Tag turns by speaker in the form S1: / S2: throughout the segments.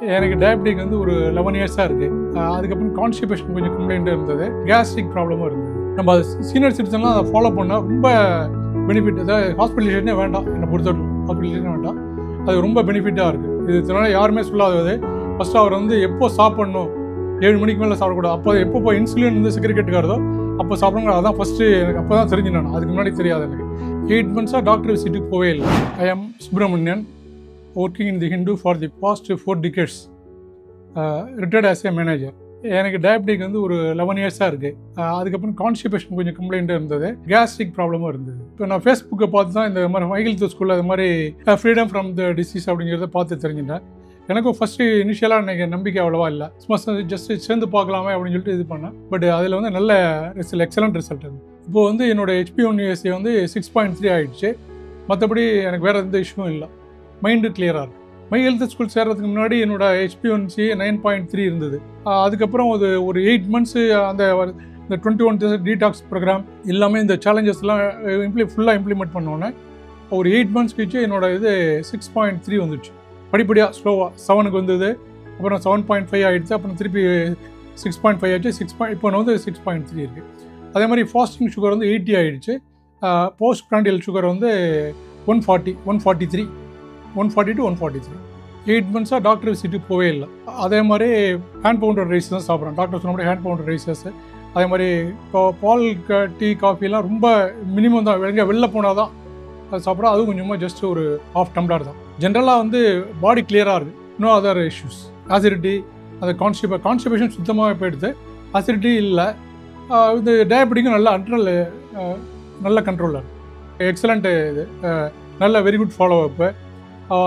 S1: எனக்கு டயபெட்டிக் வந்து ஒரு 11 இயர்ஸாக இருக்குது. அதுக்கப்புறம் கான்ஸ்டிபேஷன் கொஞ்சம் கம்ப்ளைண்ட் இருந்தது, கேஸ்ட்ரிக் ப்ராப்ளமும் இருந்தது. நம்ம அது சீனியர் சிட்டிசன்லாம் அதை ஃபாலோ பண்ணால் ரொம்ப பெனிஃபிட். அதாவது ஹாஸ்பிட்டலைசேஷனே வேண்டாம், என்னை பொறுத்தவரைக்கும் ஹாஸ்பிட்டலைசேஷனே வேண்டாம். அது ரொம்ப பெனிஃபிட்டாக இருக்குது. இதனால யாருமே சொல்லாதது, ஃபஸ்ட்டு அவர் வந்து எப்போ சாப்பிட்ணும், 7 மணிக்கு மேலே சாப்பிடக்கூடாது. அப்போ எப்போ இன்சுலின் வந்து சிகரெட்டுக்காரதோ அப்போ சாப்பிடுங்க. அதான் ஃபஸ்ட்டு எனக்கு அப்போ தான் தெரிஞ்சு, நான் அதுக்கு முன்னாடி தெரியாது எனக்கு. 8 months டாக்டர் விசிட்டுக்கு போவே இல்லை. I am Subramanian, working in the Hindu for the past 4 decades, retired as a manager. எனக்கு டயபெட்டிக் வந்து ஒரு 11 இயர்ஸாக இருக்குது. அதுக்கப்புறம் கான்ஸ்டிபேஷன் கொஞ்சம் கம்ப்ளைண்ட் இருந்தது, கேஸ்ட்ரிக் ப்ராப்ளமும் இருந்தது. இப்போ நான் ஃபேஸ்புக்கை பார்த்து தான் இந்த மாதிரி மைஹெல்த் ஸ்கூலில் அது மாதிரி ஃப்ரீடம் ஃப்ரம் த டிசீஸ் அப்படிங்கிறத பார்த்து தெரிஞ்சுட்டேன். எனக்கும் ஃபஸ்ட்டு இனிஷியலாக எனக்கு நம்பிக்கை அவ்வளோவா இல்லை. சும்மா ஜஸ்ட் சேர்ந்து பார்க்கலாமே அப்படின்னு சொல்லிட்டு இது பண்ணேன். பட் அதில் வந்து நல்ல எக்ஸலண்ட் ரிசல்ட் இருந்தது. இப்போது வந்து என்னோடய HbA1c வந்து 6.3 ஆகிடுச்சு. மற்றபடி எனக்கு வேறு எந்த இஷ்யூவும் இல்லை. மைண்டு கிளியராக இருக்குது. மை ஹெல்த் ஸ்கூல் சேர்றதுக்கு முன்னாடி என்னோடய HbA1c 9.3 இருந்தது. அதுக்கப்புறம் ஒரு 8 months அந்த 21 days டீடாக்ஸ் ப்ரோக்ராம் எல்லாமே இந்த சேலஞ்சஸ்லாம் ஃபுல்லாக இம்ப்ளிமெண்ட் பண்ணோன்னே ஒரு 8 months கழிச்சு என்னோட இது 6.3 வந்துடுச்சு. படிப்படியாக ஸ்லோவாக 7க்கு வந்தது, அப்புறம் 7.5 ஆகிடுச்சு, அப்புறம் திருப்பி 6.5 ஆகிடுச்சு, இப்போ வந்து 6.3 இருக்குது. அதே மாதிரி ஃபாஸ்டிங் சுகர் வந்து 80 ஆகிடுச்சு. போஸ்ட் பிராண்டியல் சுகர் வந்து 140 to 143. 8 months டாக்டர் விசிட்டுக்கு போவே இல்லை. அதே மாதிரி ஹேண்ட் பவுண்டர் ரைஸ் தான் சாப்பிட்றேன். டாக்டர் சொன்ன மாதிரி ஹேண்ட் பவுண்டர் ரைஸஸ், அதே மாதிரி இப்போ பால் டீ காஃபிலாம் ரொம்ப மினிமம் தான். வெளில போனால் தான் அது சாப்பிட்றோம். அதுவும் கொஞ்சமாக ஜஸ்ட் ஒரு ½ tumbler தான். ஜென்ரலாக வந்து பாடி கிளியராக இருக்குது. No other issues. ஆசிடிட்டி, அது கான்ஸ்டிபேஷன் சுத்தமாக போயிடுது. ஆசிடிட்டி இல்லை. இது டயபெட்டிக்கும் நல்ல கண்ட்ரோலில் இருக்குது. எக்ஸலண்ட்டு இது, நல்ல வெரி குட் ஃபாலோ அப்பு.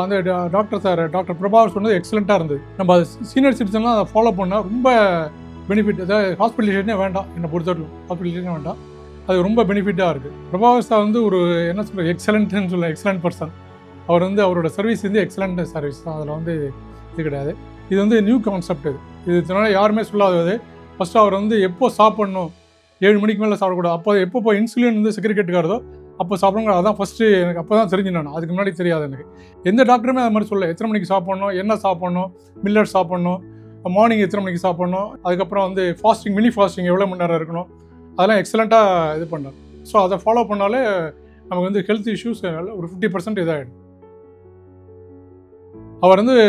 S1: அந்த டாக்டர் பிரபாகர் சொன்னது எக்ஸலண்ட்டாக இருந்தது. நம்ம அது சீனியர் சிட்டிசன்லாம் அதை ஃபாலோ பண்ணால் ரொம்ப பெனிஃபிட். அதாவது ஹாஸ்பிட்டலைசேஷனே வேண்டாம், என்னை பொறுத்தவரைக்கும் ஹாஸ்பிட்டலைசேஷனே வேண்டாம். அது ரொம்ப பெனிஃபிட்டாக இருக்குது. பிரபாகர் சார் வந்து ஒரு என்ன சொல்கிறது, எக்ஸலண்ட் பர்சன். அவர் வந்து அவரோட சர்வீஸ் வந்து எக்ஸலண்ட் சர்வீஸ் தான். அதில் வந்து இது கிடையாது. இது வந்து நியூ கான்செப்ட். இதனால யாருமே சொல்லாதது, ஃபஸ்ட்டு அவர் வந்து எப்போ சாப்பிட்ணும், 7 மணிக்கு மேலே சாப்பிடக்கூடாது. அப்போ எப்போ இன்சுலின் வந்து சிகரெட்டுக்காரதோ அப்போ சாப்பிடுங்க. அதான் ஃபஸ்ட்டு எனக்கு அப்போ தான் தெரிஞ்சு, நான் அதுக்கு முன்னாடி தெரியாது எனக்கு. எந்த டாக்டருமே அது மாதிரி சொல்ல, எத்தனை மணிக்கு சாப்பிட்ணும், என்ன சாப்பிட்ணும், மில்லட் சாப்பிட்ணும், மார்னிங் எத்தனை மணிக்கு சாப்பிட்ணும், அதுக்கப்புறம் வந்து ஃபாஸ்டிங், மினி ஃபாஸ்டிங் எவ்வளோ மணி நேரம் இருக்கணும், அதெல்லாம் எக்ஸலண்ட்டாக இது பண்ணார். ஸோ அதை ஃபாலோ பண்ணாலே நமக்கு வந்து ஹெல்த் இஷ்யூஸ் ஒரு 50% இதாகிடும். அவர் வந்து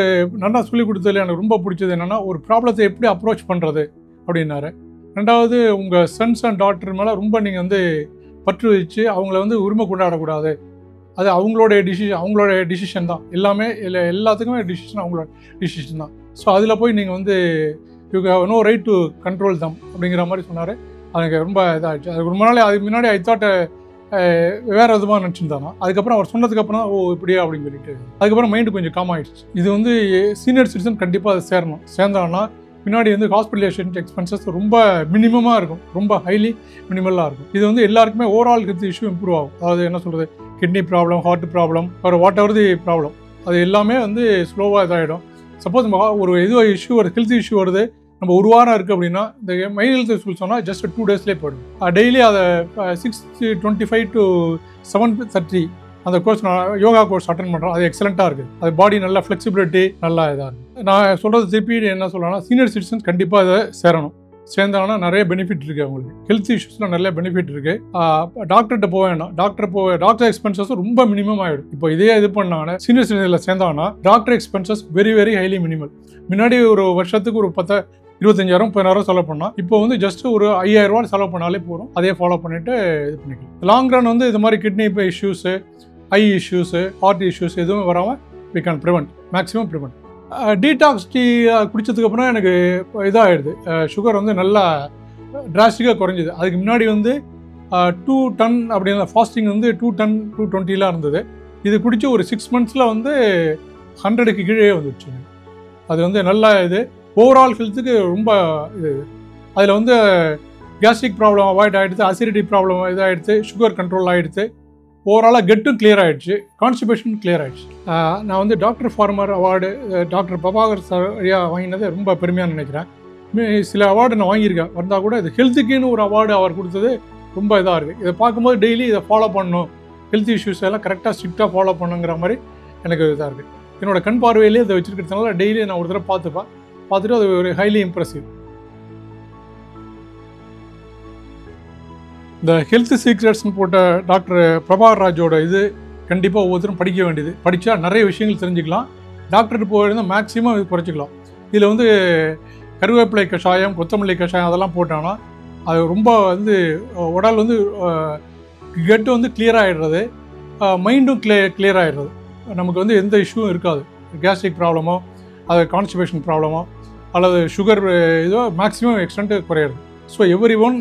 S1: நல்லா சொல்லிக் கொடுத்ததில் எனக்கு ரொம்ப பிடிச்சது என்னென்னா, ஒரு ப்ராப்ளத்தை எப்படி அப்ரோச் பண்ணுறது அப்படின்னாரு. ரெண்டாவது, உங்கள் சன்ஸ் அண்ட் டாட்டர் மேலே ரொம்ப நீங்கள் வந்து பற்று வச்சு அவங்கள வந்து உரிமை கொண்டாடக்கூடாது. அது அவங்களோட டிசிஷன் தான். எல்லாமே எல்லாத்துக்குமே அவங்களோட டிசிஷன் தான். ஸோ அதில் போய் நீங்கள் வந்து you have no right to control them அப்படிங்கிற மாதிரி சொன்னார். எனக்கு ரொம்ப இதாகிடுச்சு. அதுக்கு ரொம்ப நாள் அதுக்கு முன்னாடி ஐ தாட் வேறு விதமாக நினச்சிருந்தாங்க. அதுக்கப்புறம் அவர் சொன்னதுக்கப்புறம் ஓ இப்படியா அப்படின்னு சொல்லிட்டு அதுக்கப்புறம் மைண்டு கொஞ்சம் காம் ஆகிடுச்சு. இது வந்து சீனியர் சிட்டிசன் கண்டிப்பாக அதை சேர்ந்தாங்கன்னா பின்னாடி வந்து ஹாஸ்பிட்டலைசேஷன் எக்ஸ்பென்சஸ் ரொம்ப மினிமமாக இருக்கும், ரொம்ப ஹைலி மினிமலாக இருக்கும். இது வந்து எல்லாருக்குமே ஓவரால் ஹெல்த் இஷ்யூ இம்ப்ரூவ் ஆகும். அதாவது என்ன சொல்கிறது, கிட்னி ப்ராப்ளம், ஹார்ட் ப்ராப்ளம், ஒரு வாட் எவர் தி ப்ராப்ளம், அது எல்லாமே வந்து ஸ்லோவாக இதாகிடும். சப்போஸ் நம்ம ஒரு இஷ்யூ வருது, ஹெல்த் இஷ்யூ வருது, நம்ம ஒரு வாரம் இருக்குது அப்படின்னா இந்த மை ஹெல்த் ஸ்கூல் சொன்னால் ஜஸ்ட் 2 daysலேயே போயிடும். டெய்லி அதை 6:25 to 7:30 அந்த கோர்ஸ், நான் யோகா கோர்ஸ் அட்டன் பண்ணுறேன். அது எக்ஸலண்ட்டாக இருக்குது. அது பாடி நல்லா ஃப்ளெக்சிபிலிட்டி நல்லா இதாக இருக்குது. நான் சொல்கிறது திருப்பி என்ன சொல்லணும்னா, சீனியர் சிட்டிசன் கண்டிப்பாக அதை சேர்ந்தாங்கன்னா நிறைய பெனிஃபிட் இருக்குது. அவங்களுக்கு ஹெல்த் இஷ்யூஸில் நிறைய பெனிஃபிட் இருக்குது. டாக்டர்கிட்ட போக வேண்டாம். டாக்டர் எக்ஸ்பென்சஸ் ரொம்ப மினிமம் ஆகிடும். இப்போ இதே இது பண்ணாங்கன்னா சீனியர் சிட்டிசனில் சேர்ந்தாங்கன்னா doctor expenses very very highly minimal. முன்னாடி ஒரு வருஷத்துக்கு ஒரு 25,000 30,000 செலவு பண்ணால் இப்போ வந்து ஜஸ்ட் ஒரு 5,000 ரூபா செலவு பண்ணாலே போதும். அதே ஃபாலோ பண்ணிவிட்டு இது பண்ணிக்கலாம். லாங் ரன் வந்து இது மாதிரி kidney issues, eye issues, heart issues எதுவும் வராமல் we can maximum prevent. Detox tea குடித்ததுக்கப்புறம் எனக்கு இதாகிடுது. சுகர் வந்து நல்லா டிராஸ்டிக்காக குறைஞ்சிது. அதுக்கு முன்னாடி வந்து 210 அப்படிங்கிற ஃபாஸ்டிங் வந்து 210 220 இருந்தது. இது குடித்து ஒரு 6 months வந்து 100க்கு கீழே வந்துடுச்சு. அது வந்து நல்லா இது ஓவரால் ஹெல்த்துக்கு ரொம்ப இது. அதில் வந்து கேஸ்ட்ரிக் ப்ராப்ளம் அவாய்ட் ஆகிடுது, அசிடிட்டி ப்ராப்ளம் இதாகிடுது, சுகர் கண்ட்ரோல் ஆகிடுது, ஓவராலாக கெட்டும் கிளியர் ஆகிடுச்சு, கான்ஸ்டிபேஷன் கிளியர் ஆகிடுச்சு. நான் வந்து doctor farmer award doctor Prabhakar sir வாங்கினது ரொம்ப பெருமையாக நினைக்கிறேன். சில அவார்டு நான் வாங்கியிருக்கேன். வந்தால் கூட இது ஹெல்த்துக்குன்னு ஒரு அவார்டு அவர் கொடுத்தது ரொம்ப இதாக இருக்குது. இதை பார்க்கும்போது டெய்லி இதை ஃபாலோ பண்ணணும், ஹெல்த் இஷ்யூஸ் எல்லாம் கரெக்டாக ஸ்ட்ரிக்டாக ஃபாலோ பண்ணுங்கிற மாதிரி எனக்கு இதாக இருக்குது. என்னோட கண் பார்வையிலே இதை வச்சுருக்கிறதுனால டெய்லி நான் ஒரு தடவை பார்த்துட்டு அது ஒரு ஹைலி இம்ப்ரெசிவ். இந்த ஹெல்த் சீக்ரெட்ஸ்னு போட்ட டாக்டர் பிரபாகர் ராஜோட இது கண்டிப்பாக ஒவ்வொருத்தரும் படிக்க வேண்டியது. படித்தா நிறைய விஷயங்கள் தெரிஞ்சுக்கலாம். டாக்டர்கிட்ட போயிருந்தால் மேக்ஸிமம் இது குறைச்சிக்கலாம். இதில் வந்து கருவேப்பிலை கஷாயம், கொத்தமல்லி கஷாயம் அதெல்லாம் போட்டாங்கன்னா அது ரொம்ப வந்து உடல் வந்து கெட்டு வந்து கிளியர் ஆகிடுறது, மைண்டும் கிளியர் ஆகிடுறது. நமக்கு வந்து எந்த இஷ்யூவும் இருக்காது. கேஸ்ட்ரிக் ப்ராப்ளமோ அது கான்ஸ்டிபேஷன் ப்ராப்ளமோ அல்லது சுகர் இதோ மேக்ஸிமம் எக்ஸ்டென்ட்டு குறையிறது. So every one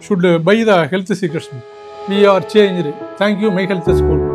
S1: should buy the health secrets. We are changed. Thank you, My Health School.